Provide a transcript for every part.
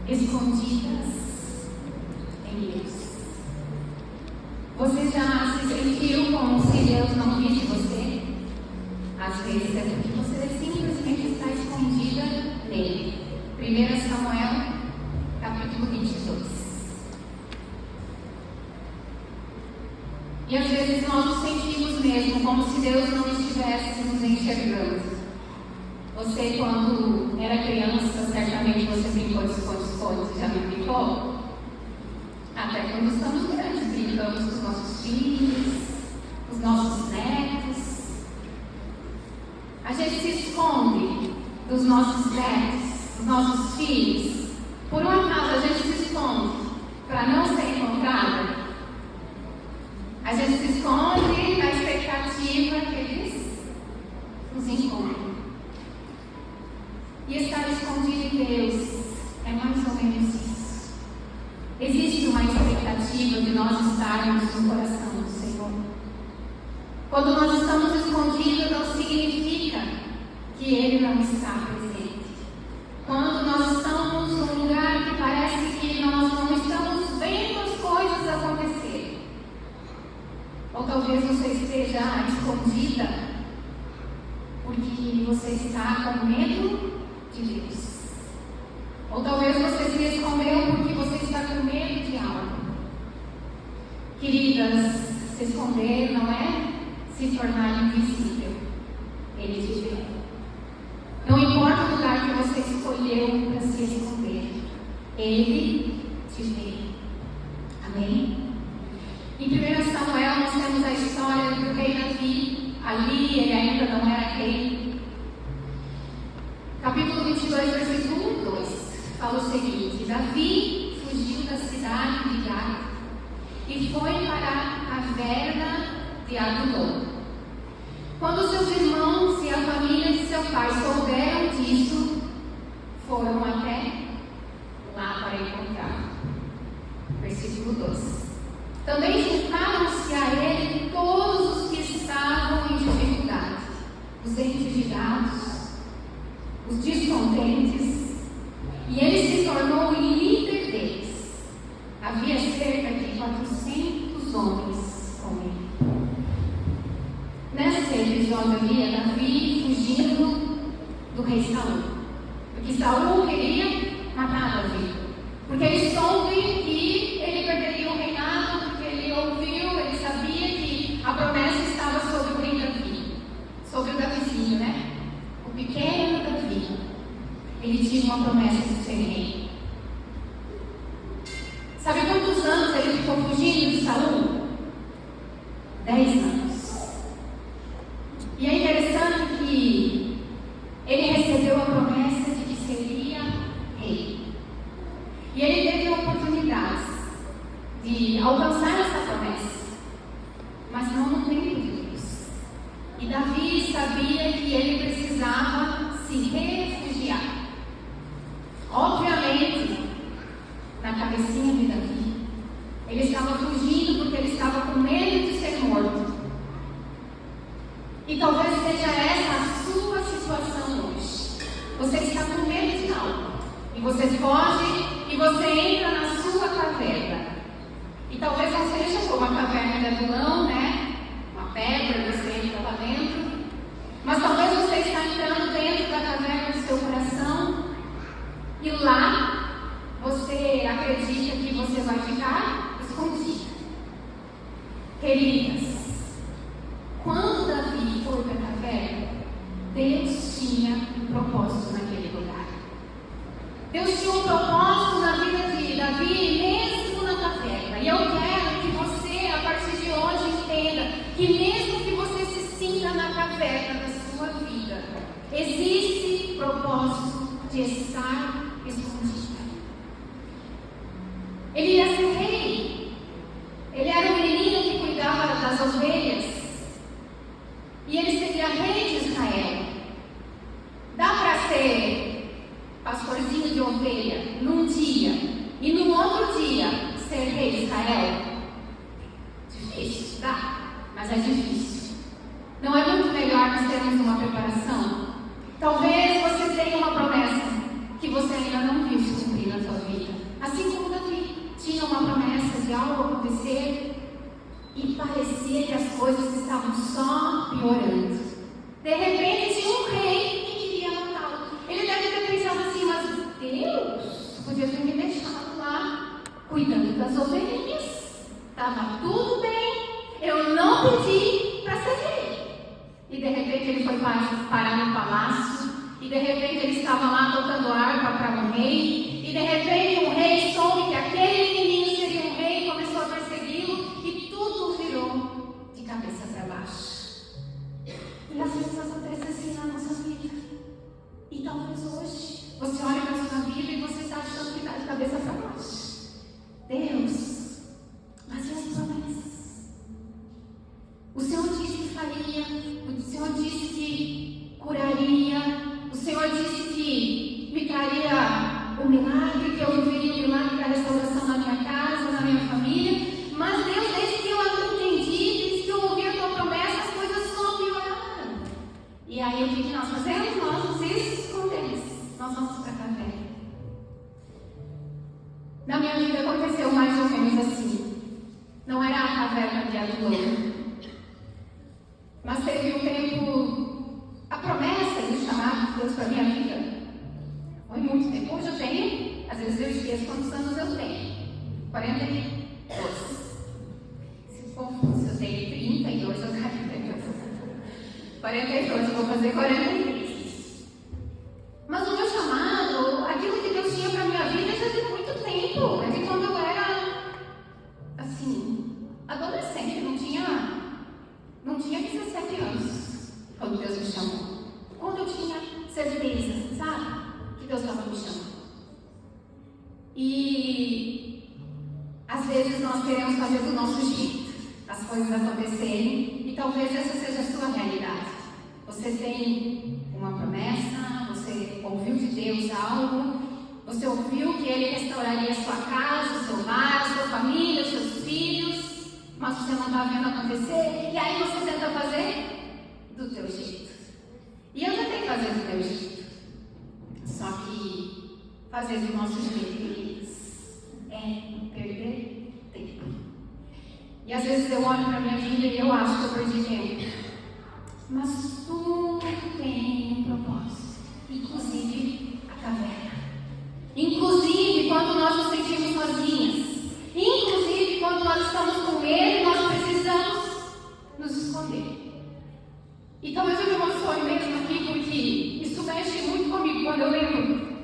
escondidas em Deus. Você já se sentiu como se Deus não visse você? Às vezes é porque você simplesmente está escondida nele. 1 Samuel, capítulo 22. E às vezes nós nos sentimos mesmo como se Deus não estivesse nos enxergando. Você, quando era criança, certamente você brincou de esconde-esconde. Já me brincou? Até quando estamos grandes, brincamos com os nossos filhos, os nossos netos. A gente se esconde dos nossos netos, dos nossos filhos. Por um acaso, a gente se esconde para não ser encontrada. A gente se esconde na expectativa que eles nos encontrem. E estar escondido em Deus é mais ou menos isso. Existe uma expectativa de nós estarmos no coração do Senhor. Quando nós estamos escondidos, não significa que Ele não está presente. Quando nós estamos num lugar que parece que nós não estamos vendo as coisas acontecerem, ou talvez você esteja escondida porque você está com medo de Deus. Ou talvez você se escondeu porque você está com medo de algo. Queridas, se esconder não é se tornar invisível. Ele te vê. Não importa o lugar que você escolheu para se esconder, Ele te vê. Amém? Em 1 Samuel nós temos a história do rei Davi. Ali ele ainda não era rei. Capítulo 22, versículo 2 fala o seguinte: Davi fugiu da cidade de Gade e foi para a caverna de Adulão. Quando seus irmãos e a família de seu pai souberam disso, foram até lá para encontrar. Versículo 2. Também juntaram-se a ele todos os que estavam em dificuldade, os endividados, os descontentes, e ele se tornou o líder deles. Havia cerca de 400 homens com ele. Nesse episódio havia Davi fugindo do rei Saul, porque Saul queria matar Davi, porque ele soube que ele perderia o reinado, porque ele ouviu, ele sabia que a promessa estava sobre o rei Davi, sobre o Davizinho, né? O pequeno Davi. Ele tinha uma promessa de ser rei. Sabe quantos anos ele ficou fugindo de Saul? 10 anos. E é interessante que ele recebeu a promessa de que seria rei. E ele teve a oportunidade de alcançar essa promessa, mas não no tempo de Deus. E Davi sabia que ele precisava se refugiar. Obviamente, na cabecinha de Davi, ele estava fugindo porque ele estava com medo de ser morto. E talvez seja essa a sua situação hoje. Você está com medo de algo, e você foge, e você entra na sua caverna. E talvez não seja como a caverna de Adulão, né? Uma pedra, você entra lá dentro. Mas talvez você está entrando dentro da caverna do seu coração, e lá você acredita que você vai ficar escondido. Queridas, quando Davi foi para a caverna, Deus tinha um propósito naquele lugar. Deus tinha um propósito na vida de Davi, mesmo na caverna. E eu quero que você, a partir de hoje, entenda que mesmo que você se sinta na caverna da sua vida, existe propósito de estar escondido. Ele ia ser rei. Ele era um menino que cuidava das ovelhas. E ele seria rei de Israel. Dá para ser pastorzinho de ovelha num dia e no outro dia ser rei de Israel? Difícil, dá, mas é difícil. Não é muito melhor nós termos uma preparação? Talvez você tenha uma promessa que você ainda não viu se cumprir na sua vida. aprimorando. De repente tinha um rei que queria matá-lo. Ele deve ter pensado assim, mas Deus podia ter me deixado lá cuidando das ovelhinhas. Estava tudo bem. Eu não pedi para ser rei. E de repente ele foi parar no palácio. E de repente ele estava lá tocando harpa para um rei. E de repente um rei soube que aquele menino seria um rei e começou a persegui-lo. E tudo virou de cabeça para baixo. E às vezes acontece assim na nossa vida. E talvez hoje você olha para a sua vida e você está achando que está de cabeça para baixo. Deus, mas e as promessas? O Senhor disse que faria, o Senhor disse que curaria, o Senhor disse que me daria o milagre, que eu viveria o milagre da restauração na minha casa, na minha família. Mas Deus, desde que eu entendi, desde que eu ouvi a tua promessa, as coisas só pioraram. E aí o que nós fazemos? Nós nos escondemos. Nós vamos para a caverna. Na minha vida aconteceu mais ou menos assim. Não era a caverna de Adulão. Mas teve um tempo, a promessa de chamar de Deus para a minha vida foi muito tempo. Hoje eu tenho, às vezes eu esqueço quantos anos eu tenho. 42. Se eu tenho 32 ou 42. 42, eu vou fazer 43. Mas o meu chamado, aquilo que Deus tinha para a minha vida já tem muito tempo. É de quando eu era, assim, adolescente, não tinha 17 anos, quando Deus me chamou. Quando eu tinha certeza, sabe, que Deus estava me chamando. E às vezes nós queremos fazer do nosso jeito, as coisas acontecerem, e talvez essa seja a sua realidade. Você tem uma promessa, você ouviu de Deus algo, você ouviu que Ele restauraria a sua casa, o seu lar, a sua família, os seus filhos, mas você não está vendo acontecer, e aí você tenta fazer do teu jeito. E eu tentei fazer do meu jeito. Só que fazer do nosso jeito, queridos, é perder tempo. E às vezes eu olho para a minha vida e eu acho que eu perdi tempo. Mas tudo tem um propósito, inclusive a caverna. Inclusive quando nós nos sentimos sozinhas. Inclusive quando nós estamos com medo e nós precisamos nos esconder. E talvez eu me emocione mesmo aqui, porque isso mexe muito comigo quando eu lembro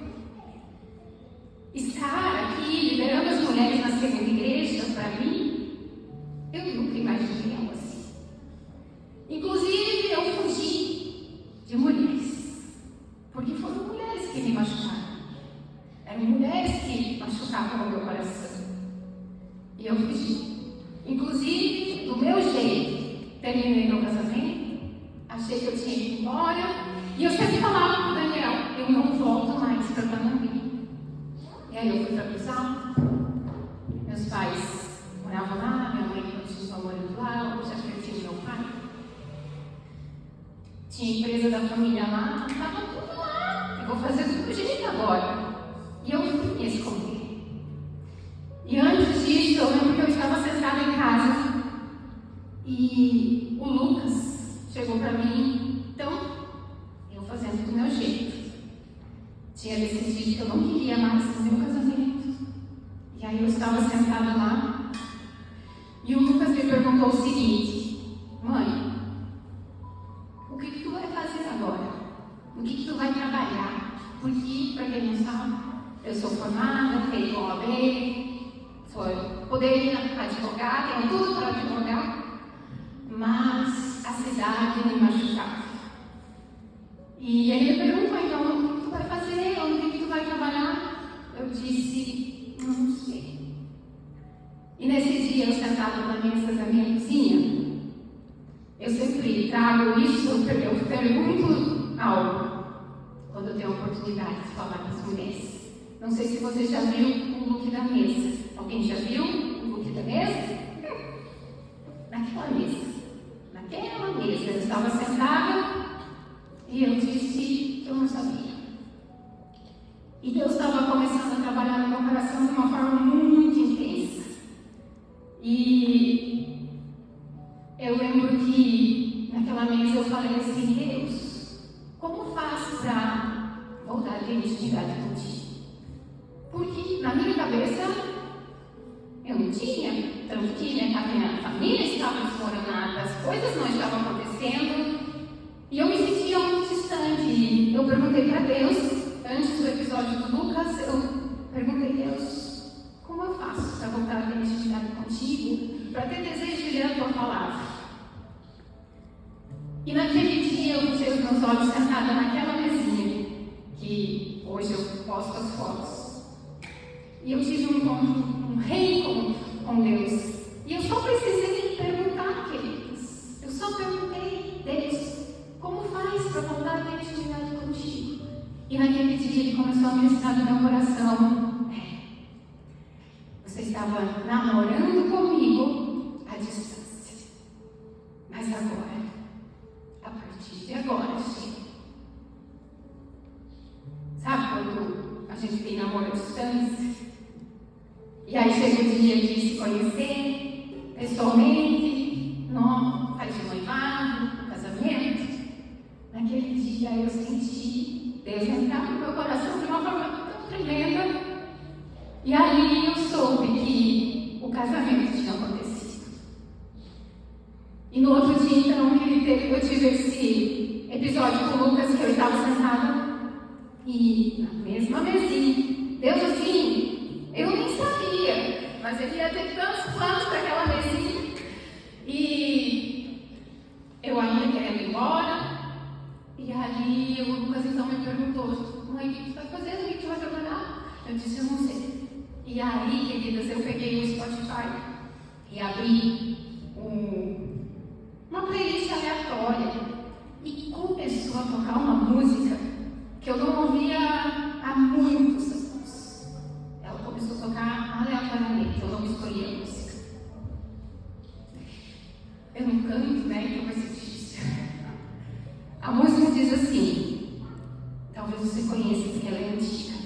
estar aqui liderando as mulheres na segunda igreja. Para mim, eu nunca imaginei algo assim. Inclusive eu fugi de mulheres, porque foram mulheres que me machucaram. Eram mulheres que machucavam o meu coração. E eu fugi. Inclusive, do meu jeito, terminei meu casamento, achei que eu tinha ido embora, e eu sempre falava para o Daniel, eu não volto mais para Panambi. E aí eu fui para Cruzal, meus pais moravam lá, minha mãe continuou morando lá, eu já perdi meu pai. Tinha empresa da família lá, estava tudo lá, eu vou fazer tudo do jeito agora. E eu fui me esconder. E antes disso, eu lembro que eu estava sentada em casa e o Lucas chegou para mim. Então, eu fazendo do meu jeito, tinha decidido que eu não queria mais o meu casamento. E aí eu estava sentada lá e o Lucas me perguntou o seguinte: mãe, o que tu vai fazer agora? O que tu vai trabalhar? Porque, para quem não sabe, eu sou formada, tenho OAB, poderia advogar, tenho tudo para advogar, mas a cidade me machucava. E ele me perguntou, então, o que tu vai fazer? Onde que tu vai trabalhar? Eu disse, não sei. E nesse dia, eu sentada na mesa da minha cozinha, eu sempre trago isso, eu pergunto algo quando eu tenho a oportunidade de falar com as mulheres. Não sei se você já viu o look da mesa. Alguém já viu o look da mesa? Naquela mesa. Naquela mesa. Eu estava sentada e eu disse que eu não sabia. E Deus estava começando a trabalhar no meu coração de uma forma muito intensa. E eu lembro que naquela mesa falei assim: Deus, como faço para voltar a ter intimidade contigo? Porque na minha cabeça eu não tinha, tanto que a minha família estava desmoronada, as coisas não estavam acontecendo e eu me sentia muito distante. Eu perguntei para Deus, antes do episódio do Lucas, eu perguntei: Deus, como eu faço para voltar a ter intimidade contigo, para ter desejo de ler a tua palavra? E naquele dia eu fechei os meus olhos sentada naquela mesinha, que hoje eu posto as fotos. E eu tive um reencontro com Deus. E eu só precisei perguntar, queridos. Eu só perguntei: Deus, como faz para voltar a ter intimidade contigo? E naquele dia ele começou a ministrar no meu coração: você estava namorando comigo à distância. Mas agora, a partir de agora, chega. Sabe quando a gente tem namoro à distância? E aí chega o dia de se conhecer pessoalmente, não, faz o noivado, o casamento. Naquele dia eu senti Deus entrar no meu coração de uma forma tão tremenda. E ali eu soube que o casamento tinha acontecido. E no outro dia, então, eu tive esse episódio com o Lucas, que eu estava sentada e na mesma mesinha. Deus assim, eu nem sabia, mas ele ia ter tantos planos para aquela mesinha. E eu ainda querendo ir embora. E ali o Lucas então me perguntou: mãe, o que você vai fazer? O que você vai trabalhar? Eu disse: eu não sei. E aí, queridas, eu peguei o Spotify e abri uma playlist aleatória e começou a tocar uma música que eu não ouvia há muitos anos. Ela começou a tocar aleatoriamente, eu não escolhi a música. Eu não canto, né? Então vai ser difícil. A música diz assim, talvez você conheça, porque ela é antiga.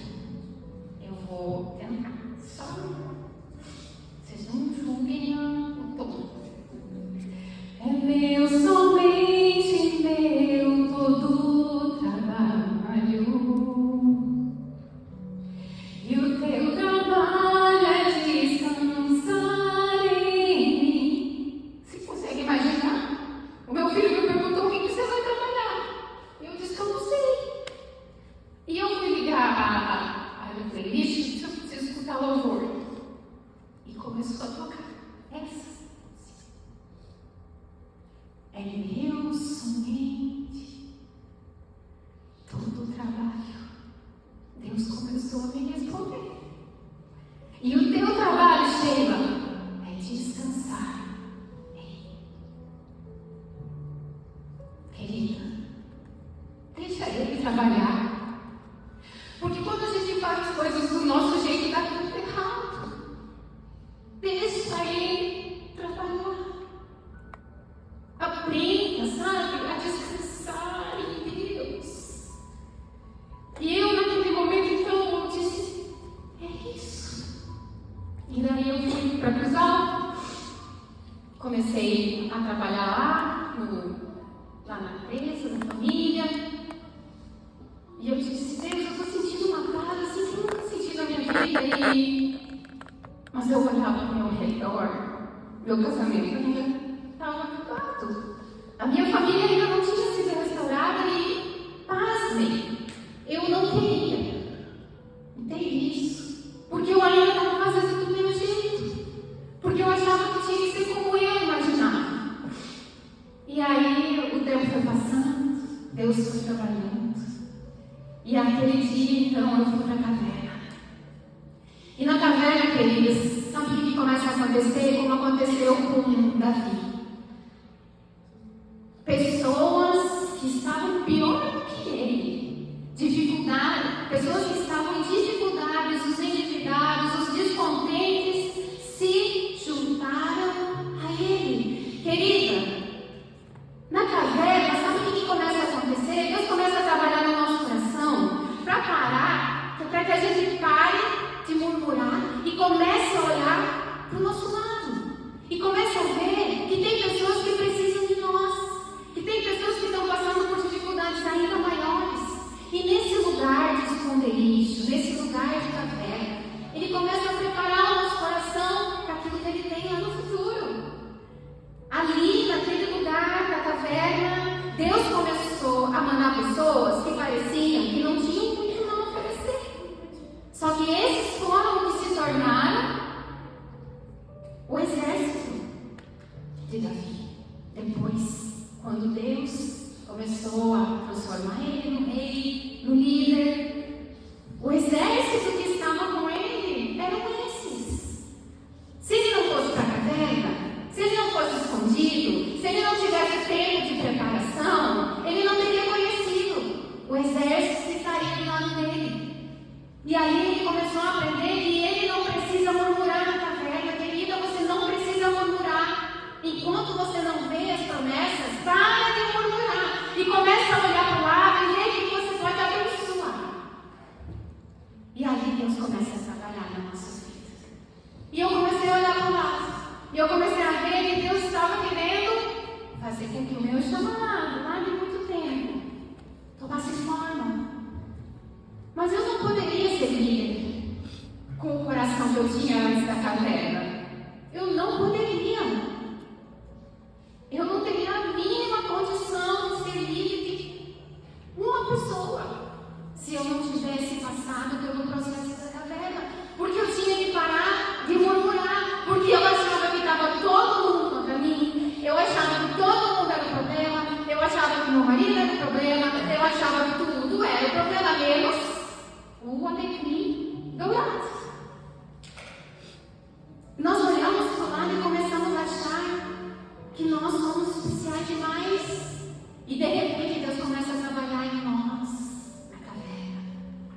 Eu vou tentar. Só vocês não julguem o tom. É meu, somente meu, todo trabalho. E o teu trabalho é descansar em mim. Você consegue imaginar? O meu filho me perguntou: o que você vai trabalhar? Eu disse que eu não sei. E eu fui ligar a playlist, eu preciso escutar louvor. E começou a tocar essa. É meu somente todo o trabalho. Deus começou a me responder. E o teu trabalho, Sheila, é descansar em mim. Querida, deixa ele trabalhar. Porque quando a gente faz as coisas do nosso jeito, dá tudo errado. Deixa ele trabalhar. Aprenda, sabe, a descansar em Deus. E eu, naquele momento, então, eu disse: é isso. E daí eu fui para a prisão, comecei a trabalhar lá na empresa, na família. E eu disse: Deus, eu estou sentindo uma paz assim que eu nunca senti na minha vida. Mas eu olhava ao meu redor, meu casamento ainda estava acabado. A minha família ainda não tinha sido restaurada e, pasmem, eu não queria. Entende isso? Porque eu ainda estava fazendo do meu jeito. Porque eu achava que tinha que ser como eu imaginava. E aí o tempo foi passando, Deus foi trabalhando. E aquele dia, então, eu fui para a caverna. E na caverna, queridos, sabe o que começa a acontecer? Como aconteceu com Davi. Pessoas que estavam pior do que ele, dificuldade, E aí ele começou a aprender que ele não precisa murmurar na caverna. Querida, você não precisa murmurar. Enquanto você não vê as promessas, para de murmurar. E começa a olhar para o lado e ver que você pode abençoar. E aí Deus começa a trabalhar na nossa vida. E eu comecei a olhar para o lado. E eu comecei a ver que Deus estava querendo fazer com que o meu chamado, lá de muito tempo, tomasse forma. Mas eu não poderia ser líder com o coração que eu tinha antes da caverna. Eu não poderia. Eu não teria a mínima condição de ser líder de uma pessoa se eu não tivesse passado pelo processo da caverna. Porque eu tinha que parar de murmurar. Porque eu achava que estava todo mundo contra mim. Eu achava que todo mundo era o problema. Eu achava que meu marido era o problema. Eu achava que tudo era o problema, menos o alecrim dourado. Nós olhamos para o lado e começamos a achar que nós somos especiais demais. E de repente Deus começa a trabalhar em nós, na caverna,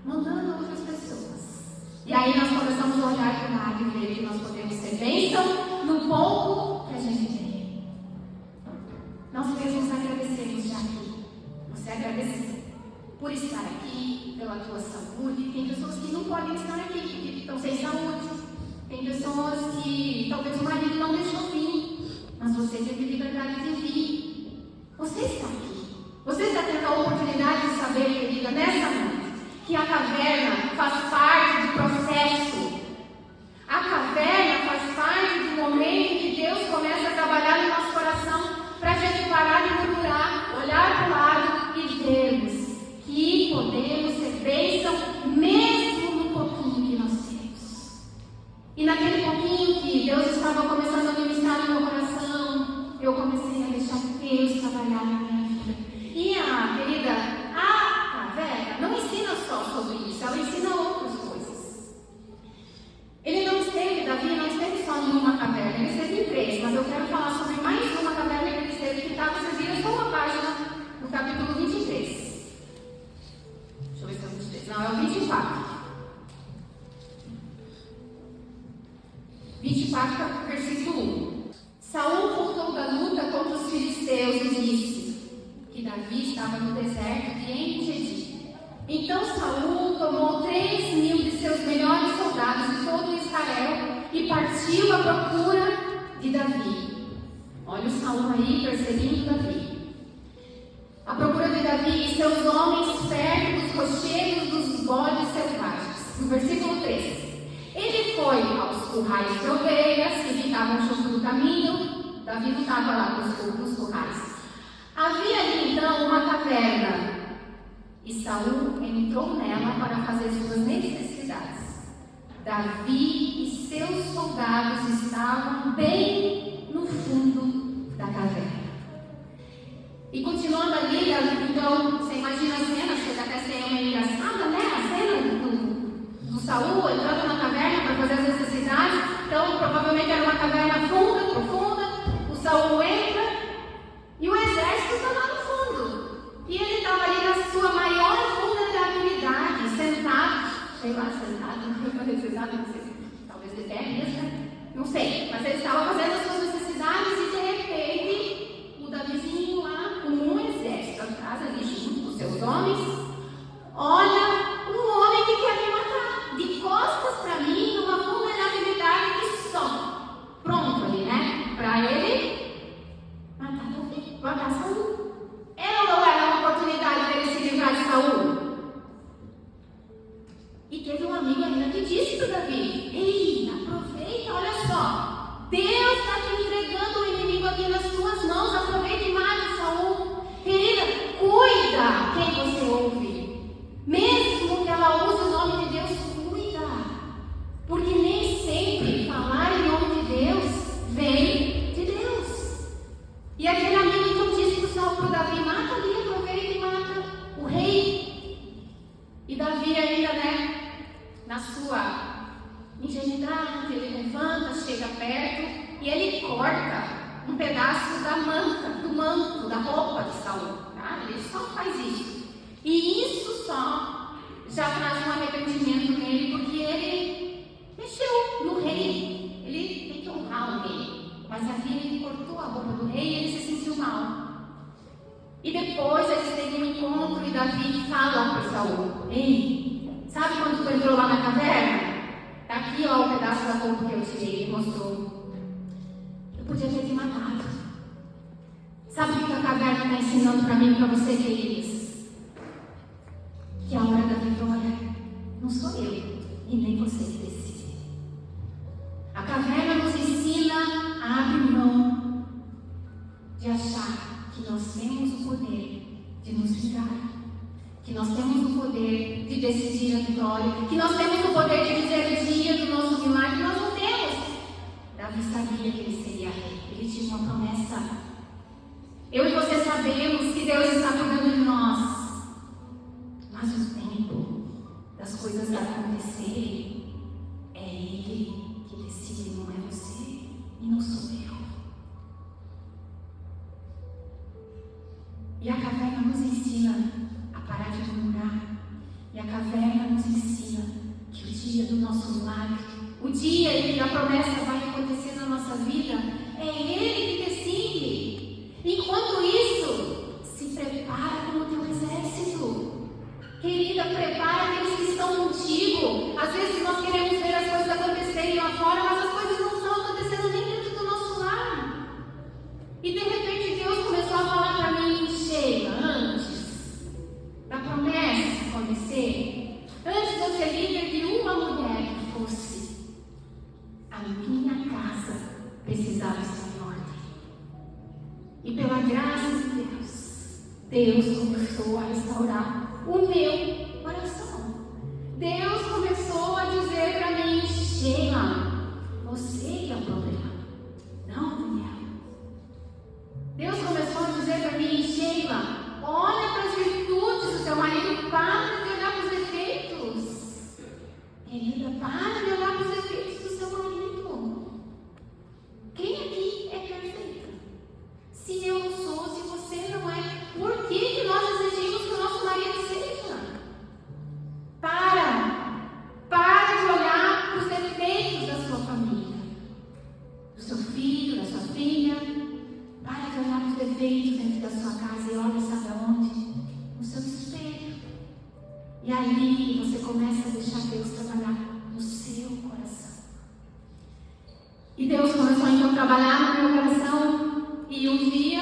mandando outras pessoas. E aí nós começamos a olhar para o lado e ver que nós podemos ser bênção no pouco que a gente tem. Nós mesmos agradecemos já aqui. Você agradeceu por estar aqui, pela tua saúde. Tem pessoas que não podem estar aqui porque estão sem saúde. Tem pessoas que talvez o marido não deixou vir, mas você teve liberdade de vir. Você está aqui. Você está tendo a oportunidade de saber, querida, nessa noite, que a caverna faz parte do processo. A caverna faz parte do momento em que Deus começa a trabalhar no nosso coração para a gente parar de murmurar, olhar para o lado e vermos que podemos ser bênção mesmo no pouquinho que nós temos. E naquele pouquinho que Deus estava começando a ministrar no meu coração, eu comecei a deixar Deus trabalhar na minha vida. E querida, a caverna não ensina só sobre isso, ela ensina outras coisas. Davi não esteve só em uma caverna, ele esteve em 3, mas eu quero falar sobre mais uma caverna que ele esteve, que está, vocês viram só uma página no capítulo 23. Deixa eu ver se é o 23. Não, é o 24. 24, versículo 1. Saul voltou da luta contra os filisteus e disse que Davi estava no deserto de En-Gedi. Então Saul tomou 3.000 de seus melhores soldados de todo Israel e partiu à procura de Davi. Olha o Saul aí perseguindo Davi. A procura de Davi e seus homens perto dos rochedos dos bodes selvagens. No versículo 3. Ele foi aos currais de ovelhas que ficavam junto do caminho. Davi não estava lá nos currais. Havia ali então uma caverna. E Saul entrou nela para fazer suas necessidades. Davi e seus soldados estavam bem no fundo da caverna. E continuando ali, então, você imagina a cena, chega até ser meio engraçada, né? A cena do Saul entrando na caverna para fazer as necessidades. Então, provavelmente era uma caverna funda, profunda. O Saul entra e o exército está lá no fundo. E ele estava ali na sua maior vulnerabilidade, sentado, sei lá, sentado, não sei, talvez de pé mesmo, né? Não sei, mas ele estava fazendo as suas necessidades e de repente o Davizinho lá, com um exército atrás ali, junto com seus homens, olha um homem que quer me matar, de costas para mim, numa vulnerabilidade que só, pronto ali, né? Para ele matar Davi, matar Saul. Era ou não era uma oportunidade dele se livrar de Saul? E teve um amigo ainda que disse para Davi: ei, aproveita, olha só, Deus está te entregando o inimigo aqui nas suas mãos, aproveita e mate Saul. Querida, cuida quem você ouve, mesmo que ela use o nome de Deus, cuida, porque nem sempre falar em nome de Deus vem de Deus. E aquele amigo então disse para o Davi: mata ali, aproveita e mata o rei. E Davi ainda, né, na sua ingenuidade, ele levanta, chega perto e ele corta um pedaço da manta, do manto, da roupa de Saul. Tá? Ele só faz isso. E isso só já traz um arrependimento nele, porque ele mexeu no rei. Ele tem que honrar o rei, mas ali ele cortou a roupa do rei e ele se sentiu mal. E depois eles têm um encontro e Davi fala para Saul: ei, sabe quando tu entrou lá na caverna? Tá aqui, ó, o pedaço da roupa que eu tirei. Ele mostrou. Eu podia ter te matado. Sabe o que a caverna está ensinando para mim e para você, queridos? Que a hora da vitória não sou eu e nem você que decide. A caverna nos ensina a abrir mão de achar que nós temos o poder de nos vingar, que nós temos o poder de decidir a vitória, que nós temos o poder de dizer o dia do nosso milagre. Nós não temos. Davi sabia que ele seria rei. Ele tinha uma promessa. Eu e você sabemos que Deus está cuidando de nós, mas o tempo das coisas acontecerem é Ele que decide, não é você e não sou eu. E a caverna nos ensina a parar de murmurar, e a caverna nos ensina que o dia do nosso milagre, o dia em que a promessa vai acontecer na nossa vida, é Ele que decide. Enquanto isso, se prepara como teu exército. Querida, prepara aqueles que estão contigo. Às vezes nós queremos ver as coisas acontecerem lá fora, mas as coisas não estão acontecendo nem dentro do nosso lar. E de repente Deus começou a falar para mim: Sheila, antes da promessa acontecer, antes de eu ser líder de uma mulher que fosse, a minha casa precisava estar em ordem. E pela graça de Deus, Deus começou a restaurar o meu coração. Deus começou a dizer para mim: Sheila, você que é o problema, não Daniel. Deus começou a dizer para mim: Sheila, olha para as virtudes do teu marido, para de olhar para os defeitos. Querida, para de olhar para os defeitos do seu marido. Quem aqui é perfeita? Se eu não sou, se você não é, por que nós exigimos que o nosso marido seja? Para de olhar para os defeitos da sua família, do seu filho, da sua filha. Para de olhar para os defeitos dentro da sua casa e olha, sabe aonde? No seu espelho. E ali você começa a deixar Deus trabalhar no seu coração. E Deus começou então a trabalhar no meu coração. E um dia,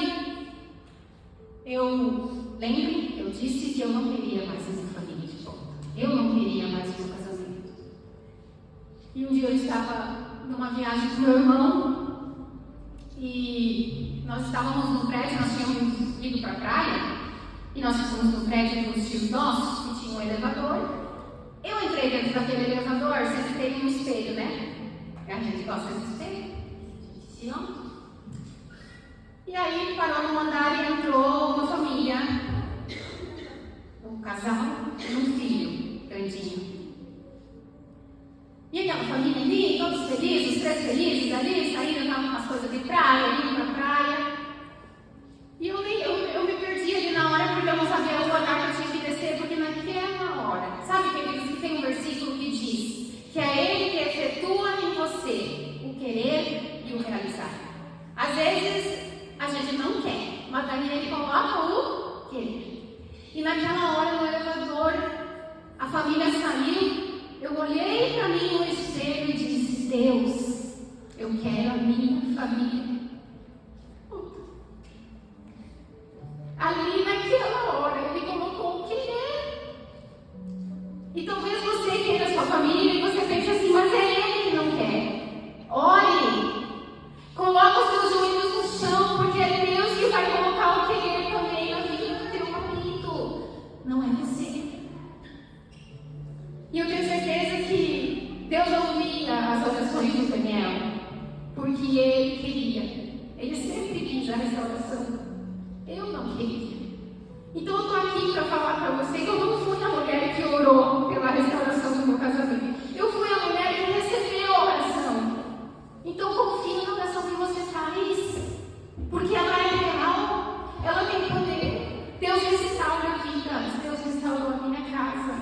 eu lembro, eu disse que eu não queria mais a minha família de volta. Eu não queria mais o meu casamento. E um dia eu estava numa viagem com meu irmão, e nós estávamos num prédio, nós tínhamos ido para a praia, e nós ficamos no prédio dos tios nossos, que tinha um elevador. Eu entrei dentro daquele elevador, sempre tem um espelho, né? A gente gosta de espelho. A gente ama. E aí parou num andar e entrou uma família, um casal e um filho grandinho. E aquela família ali, todos felizes, os três felizes ali, saíram com umas coisas de praia, indo pra praia. E eu me perdi ali na hora, porque eu não sabia o andar que eu tinha que descer, porque naquela hora, sabe, queridos, que tem um versículo que diz que é Ele que efetua em você o querer e o realizar. Às vezes a gente não quer, mas aí Ele coloca o querer. E naquela hora no elevador, a família saiu, eu olhei para mim no espelho e disse: Deus, eu quero a minha família. Ali naquela hora Ele colocou o querer. E talvez você queira a sua família e você pense assim: mas é Ele que não quer. Ore, coloca os seus joelhos no chão, porque é Deus que vai colocar o querer também na vida do teu marido, não é você. E eu tenho certeza que Deus ouvia as orações do Daniel, porque ele queria, ele sempre quis a restauração. Eu não queria. Então eu estou aqui para falar para você que eu não fui a mulher que orou pela restauração do meu casamento. Eu fui a mulher que recebeu a oração. Então confie na oração que você faz, porque ela é real, ela tem poder. Deus restaura vidas, Deus restaurou a minha casa.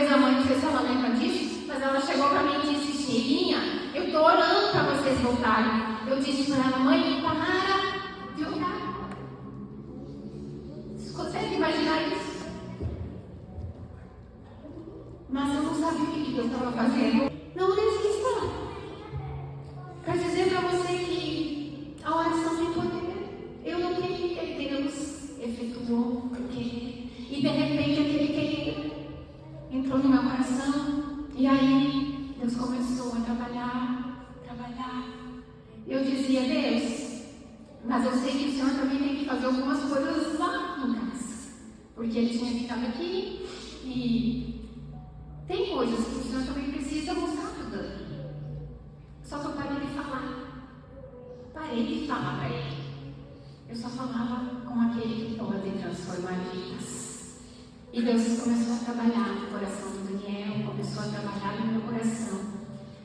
vezes a mãe, não sei se ela lembra disso, mas ela chegou para mim e disse: Sheilinha, eu estou orando para vocês voltarem. Eu disse para ela: mãe, para de orar. Vocês conseguem imaginar isso? Mas eu não sabia o que Deus estava fazendo. Não desista. Para dizer para você que a oração tem poder. Eu não queria que Deus efetuou o querer. E de repente aquele querer entrou no meu coração. E aí Deus começou a trabalhar. Eu dizia: Deus, mas eu sei que o Senhor também tem que fazer algumas coisas lá em casa. Porque ele tinha ficado aqui e tem coisas que o Senhor também precisa mostrar tudo aqui. Só que eu parei de falar. Parei de falar para ele. Eu só falava com aquele que pode transformar vidas. E Deus começou a trabalhar no coração do Daniel, começou a trabalhar no meu coração.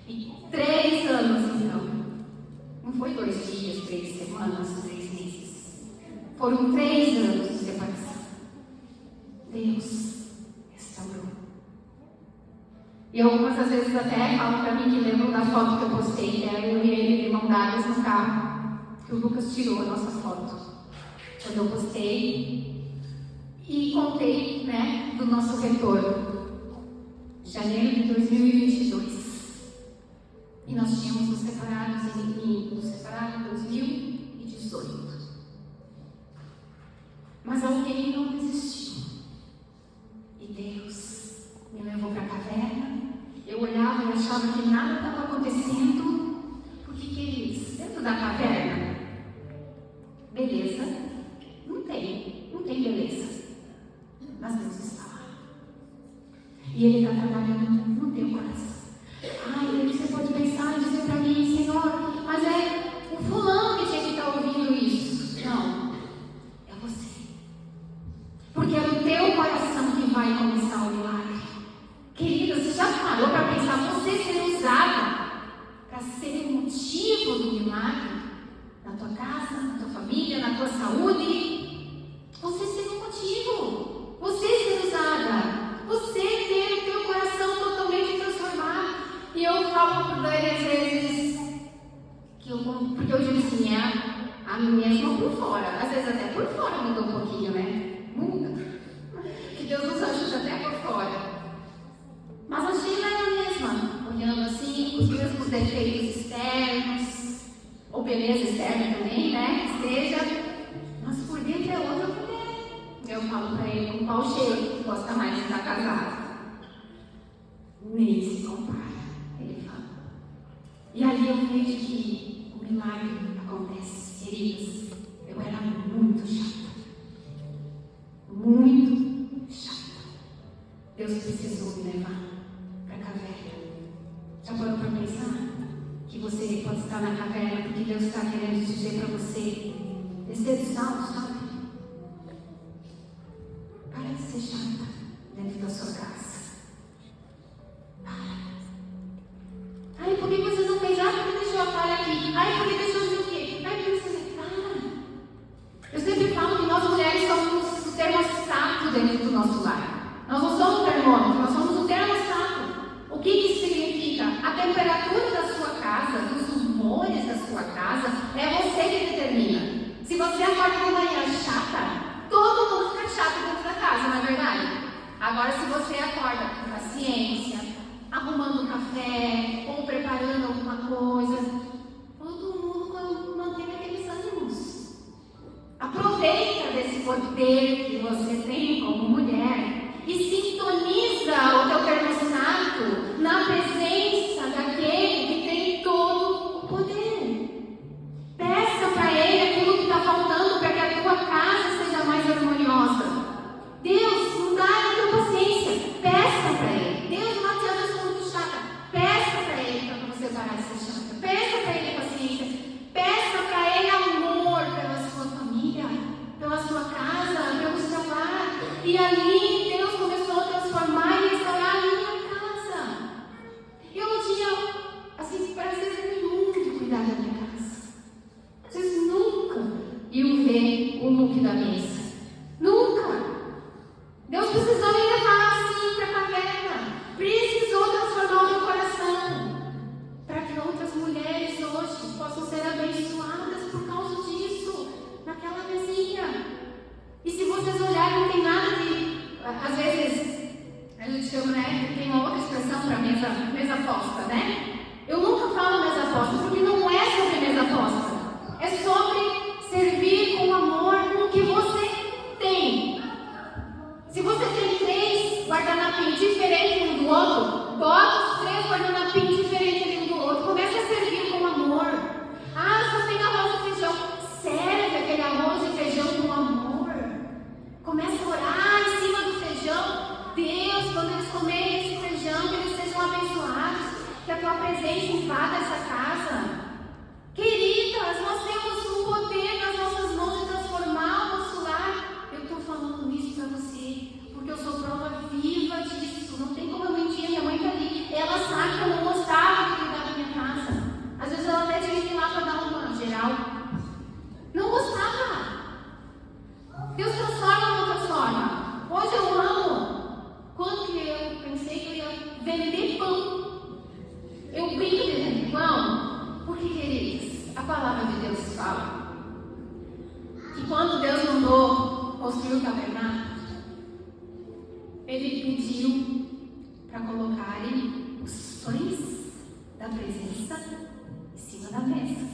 E 3 anos então. Não foi 2 dias, 3 semanas, 3 meses. Foram 3 anos de separação. Deus restaurou. E algumas das vezes até falam para mim que lembram da foto que eu postei, que era eu e ele de mão dadas no carro, que o Lucas tirou a nossa foto. Quando eu postei e contei, né, do nosso retorno. Janeiro de 2022. E nós tínhamos nos separado em 2018. Mas alguém não desistiu. E Deus me levou para a caverna. Eu olhava e achava que nada estava acontecendo. Porque, queridos, dentro da caverna, beleza, não tem beleza. Mas Deus está lá. E Ele está trabalhando no teu coração. Ai, você pode pensar e dizer para mim: Senhor, mas é o fulano que tinha que estar ouvindo isso. Não, é você. Porque é no teu coração que vai começar o milagre. Querida, você já parou para pensar você ser usada para ser o motivo do milagre? Na tua casa, na tua família, na tua saúde? Você ser o motivo. Você ser usada. Você ter o teu coração totalmente transformado. E eu falo por Dani às vezes, porque eu digo assim, a mesma por fora. Às vezes até por fora muda um pouquinho, né? Muda. Que Deus nos ajuda até por fora. Mas a Sheila é a mesma, olhando assim, os mesmos defeitos externos, ou beleza externa também, né? Que seja, mas por dentro é outra mulher. Eu falo para ele com qual cheiro que gosta mais de estar casado. Nem se compara. Ele fala. E ali eu vejo que o milagre acontece. Queridos, eu era muito chata. Muito chata. Deus precisou me levar para a caverna. Já parou para pensar? Que você pode estar na caverna porque Deus está querendo dizer para você: descer do salto, sabe? Para de ser chata dentro da sua casa. Ai, por que você não fez? Por que deixou a palha aqui? Ai, por que deixou o quê? Ai, por que você não... Para. Eu sempre falo que nós mulheres somos o termostato dentro do nosso lar. Nós não somos o termômetro, nós somos o termostato. O que isso significa? A temperatura da sua casa, dos humores da sua casa, é você que determina. Se você acorda de manhã chata, todo mundo fica chato dentro da casa, não é verdade? Agora, se você acorda com paciência, arrumando um café ou preparando alguma coisa, todo mundo mantém aqueles ânimos. Aproveita desse poder que você tem como mulher e sintoniza o teu termostato na presença daquele que tem todo o poder. Peça para ele aquilo que está faltando para que a tua casa seja mais harmoniosa. Deus, não dá a tua paciência. Peça para ele. Deus, não adianta, eu sou muito chata. Peça para ele para você parar de ser chata. Peça para ele paciência. Peça para ele amor pela sua família, pela sua casa, pelo seu lar. E ali Deus começou a transformar e restaurar a minha casa. Eu não tinha, assim, prazer nenhum de cuidar da minha casa. Vocês nunca iam ver o look da mesa. Nunca. Deus precisou me levar assim para a caverna. construir o tabernáculo, ele pediu para colocarem os pães da presença em cima da mesa.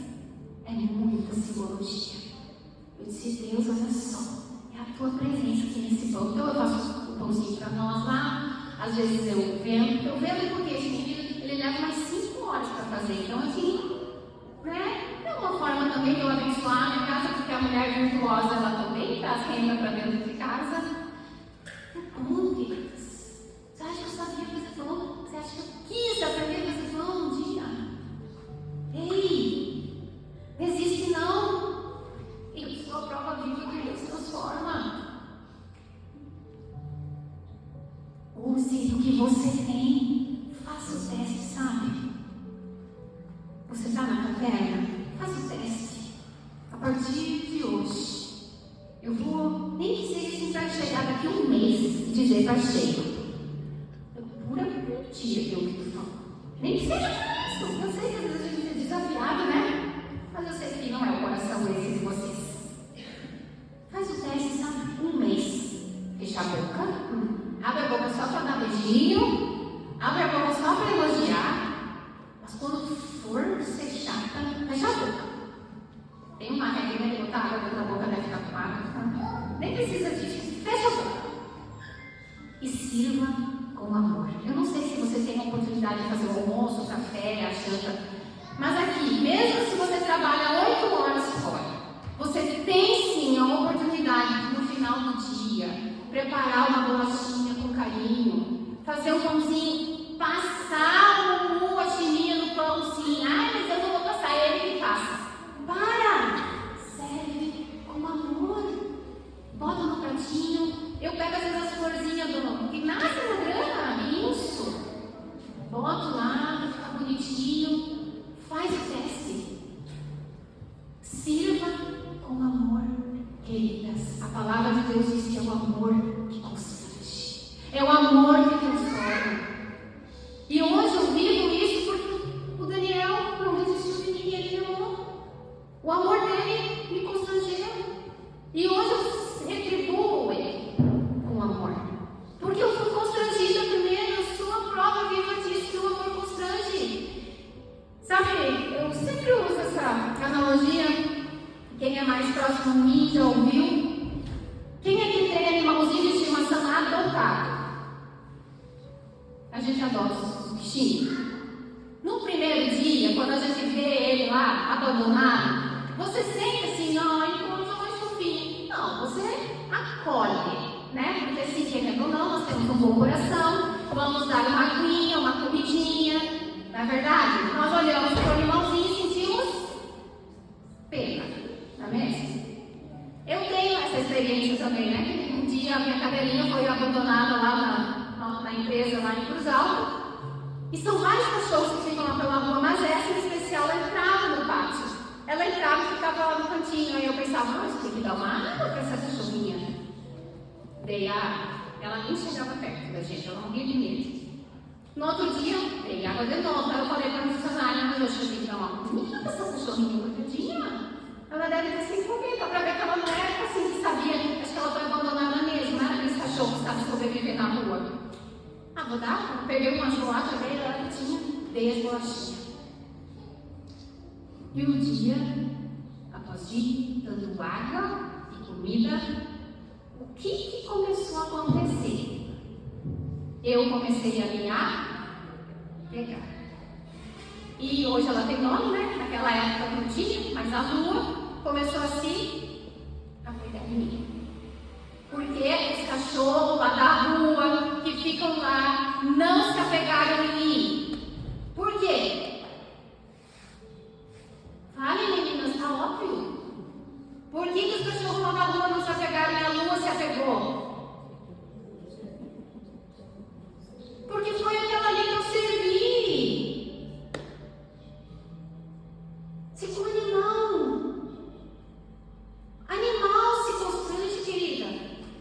É muita simbologia. Eu disse, Deus, olha só, é a tua presença aqui nesse pão. Então eu faço o pãozinho para nós lá. Às vezes eu vendo porque esse menino, ele leva mais 5 horas para fazer. Então assim, né? É uma forma também de eu abençoar a minha casa, porque a mulher virtuosa, ela também traz renda para dentro de casa. É bom, queridos. Você acha que eu sabia fazer pão? Você acha que eu quis aprender a fazer pão um dia? Ei, desiste não. Eu sou a prova viva que Deus transforma. Use do que você tem. Faça o teste, sabe? Você está na caverna? Faça o teste. A partir de hoje, eu vou, nem que seja assim para chegar daqui a um mês e dizer, está cheio. Pura mentira que eu estou falando. Nem que seja isso. Eu sei que às vezes a gente é desafiado, né? Mas eu sei que não é o coração esse de vocês. Faz o teste, sabe? Um mês. Fecha a boca. Abre a boca só para dar beijinho. Abre a boca só para elogiar. Mas quando for ser chata, fecha a boca. Tem uma regra de botar água dentro da boca, deve ficar com água. Nem precisa disso. Fecha a boca. E sirva com amor. Eu não sei se você tem a oportunidade de fazer o almoço, o café, a janta. Mas aqui, mesmo se você trabalha 8 horas fora, você tem sim a oportunidade de no final do dia preparar uma bolachinha com carinho, fazer um pãozinho, passar uma chininha no pão, sim. Ai, mas eu não vou passar, é ele que passa. Para! Serve com amor. Bota no pratinho. Eu pego às vezes as florzinhas que nascem na grama. Isso. Boto lá, fica bonitinho. Faz o teste. Sirva com amor, queridas. A palavra de Deus diz que é o amor que constrange. É o amor que transforma. E hoje eu vivo isso porque o Daniel não resistiu de mim e ele me amou. O amor dele me constrangeu. E hoje eu retribuo ele com amor. Porque eu fui constrangida primeiro. Eu sou a prova viva disso, que o amor constrange. Sabe, eu sempre uso essa analogia. Quem é mais próximo a mim já ouviu. Quem é que tem animalzinho de estimação adotado? A gente adota os bichinhos. No primeiro dia, quando a gente vê ele lá abandonado, você sente assim, ai, como é mais fofinho. Não, você acolhe, né? Porque assim, querendo ou não, nós temos um bom coração, vamos dar uma aguinha, uma comidinha. Não é verdade? Nós olhamos para o animalzinho e sentimos pena, não é mesmo? Eu tenho essa experiência também, né? Um dia a minha cadelinha foi abandonada lá na empresa, lá em Cruz Alta. E são vários cachorros que ficam lá pela rua, mas essa em especial, ela entrava no pátio. Ela entrava e ficava lá no cantinho. Aí eu pensava, mas tem que dar uma água para essa cachorrinha. Dei água. Ela nem chegava perto da gente, ela morria de medo. No outro dia, dei água de novo. Aí eu falei para a funcionária, mas eu achei que dar uma comida para essa cachorrinha, coitadinha. Ela deve ter sem comida, para ver que ela não era assim que sabia. Acho que ela foi abandonada mesmo, não era aqueles cachorros que sabem sobreviver na rua. Ah, vou dar? Peguei uma bolachas dele, ela que tinha, dei as bolachinhas. E um dia, após ir dando água e comida, o que começou a acontecer? Eu comecei a pegar. E hoje ela tem nome, né? Naquela época não tinha, mas a rua começou assim a cuidar de mim. Porque os cachorros lá da rua que ficam lá não se apegaram em mim. Por quê? Fale, meninas, tá óbvio. Por que os cachorros lá da rua não se apegaram e a lua se apegou? Porque foi aquela ali que eu servi. Se com animal se constrange, querida.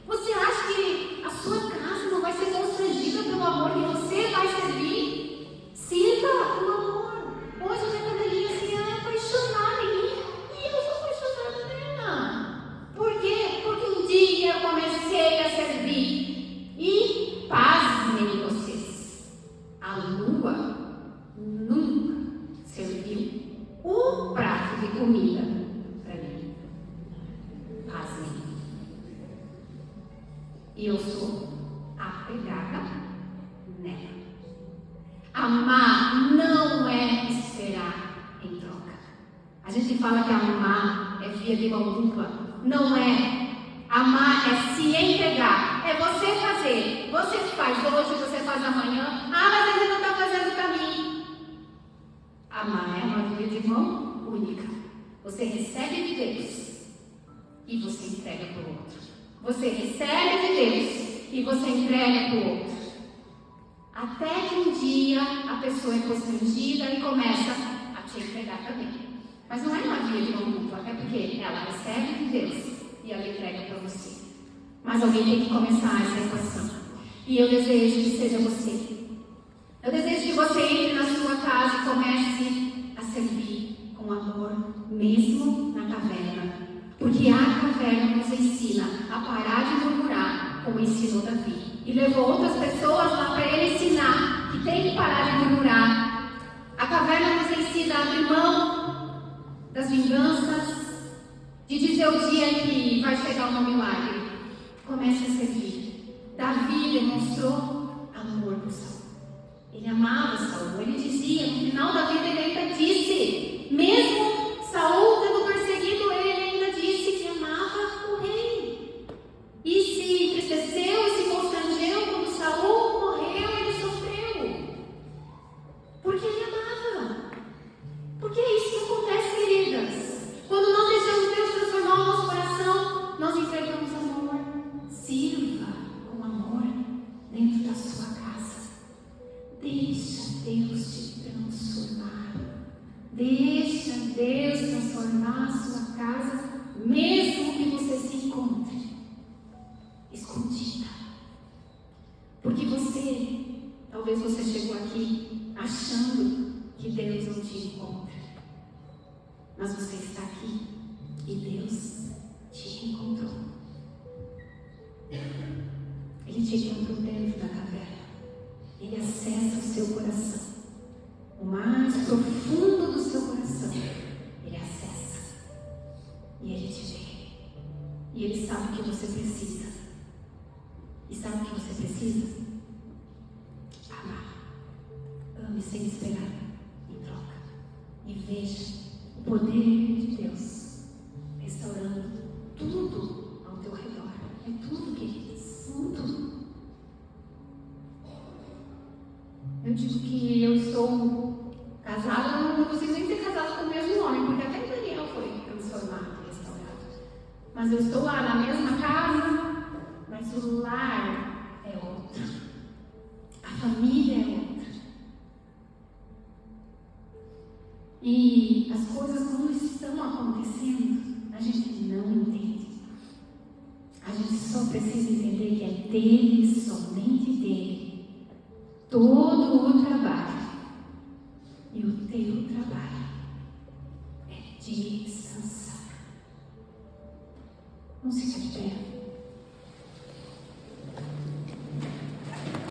Você acha que a sua casa não vai ser constrangida pelo amor que você vai servir? Sirva com amor. Hoje a minha cadelinha assim, ela é apaixonada em mim. E eu sou apaixonada nela. Por quê? Porque um dia eu e eu sou apegada nela. Amar não é esperar em troca. A gente fala que amar é via de mão dupla. Não é. Amar é se entregar. É você fazer. Você faz hoje, você faz amanhã. Ah, mas ele não está fazendo para mim. Amar é uma via de mão única. Você recebe de Deus e você entrega para o outro. Você recebe de Deus e você entrega para o outro. Até que um dia a pessoa é constrangida e começa a te entregar também. Mas não é uma via de mão dupla, é porque ela recebe de Deus e ela entrega para você. Mas alguém tem que começar essa equação. E eu desejo que seja você. Eu desejo que você entre na sua casa e comece a servir com amor, mesmo na caverna. Porque a caverna nos ensina a parar de murmurar, como ensinou Davi. E levou outras pessoas lá para ele ensinar que tem que parar de murmurar. A caverna nos ensina a abrir mão das vinganças, de dizer o dia que vai chegar o meu milagre. Comece a servir. Davi demonstrou amor por Saul. Ele amava Saul. Ele dizia, no final da vida, ele ainda disse, mesmo Saul tendo perseguido ele, ainda disse que amava o rei. E se entristeceu e se constrangeu quando Saul morreu, ele sofreu. Porque ele amava. Porque é isso que acontece, queridas. Quando nós deixamos Deus transformar o nosso coração, nós entregamos amor. Sirva com amor dentro da sua casa. Deixa Deus te transformar. Deixa Deus transformar a sua casa, mesmo que você se encontre escondida. Porque talvez você chegou aqui achando que Deus não te encontra. Mas você está aqui e Deus te encontrou. Ele te encontrou dentro da caverna. Ele acessa o seu coração. O mais profundo do seu coração. Ele acessa. E ele te vê. E ele sabe o que você precisa. E sabe o que você precisa? Amar. Ame sem esperar em troca. E veja o poder de Deus restaurando tudo ao teu redor. É tudo, queridos. Tudo. Eu digo que eu estou casada, não preciso nem ser casada com o mesmo homem, porque até Daniel foi transformado, restaurado. Mas eu estou lá na mesma casa, mas o lar é outro. A família é outra. E as coisas quando estão acontecendo, a gente não entende. A gente só precisa entender que é dele, somente dele, todo o trabalho. E o teu trabalho é descansar. Vamos ficar de pé.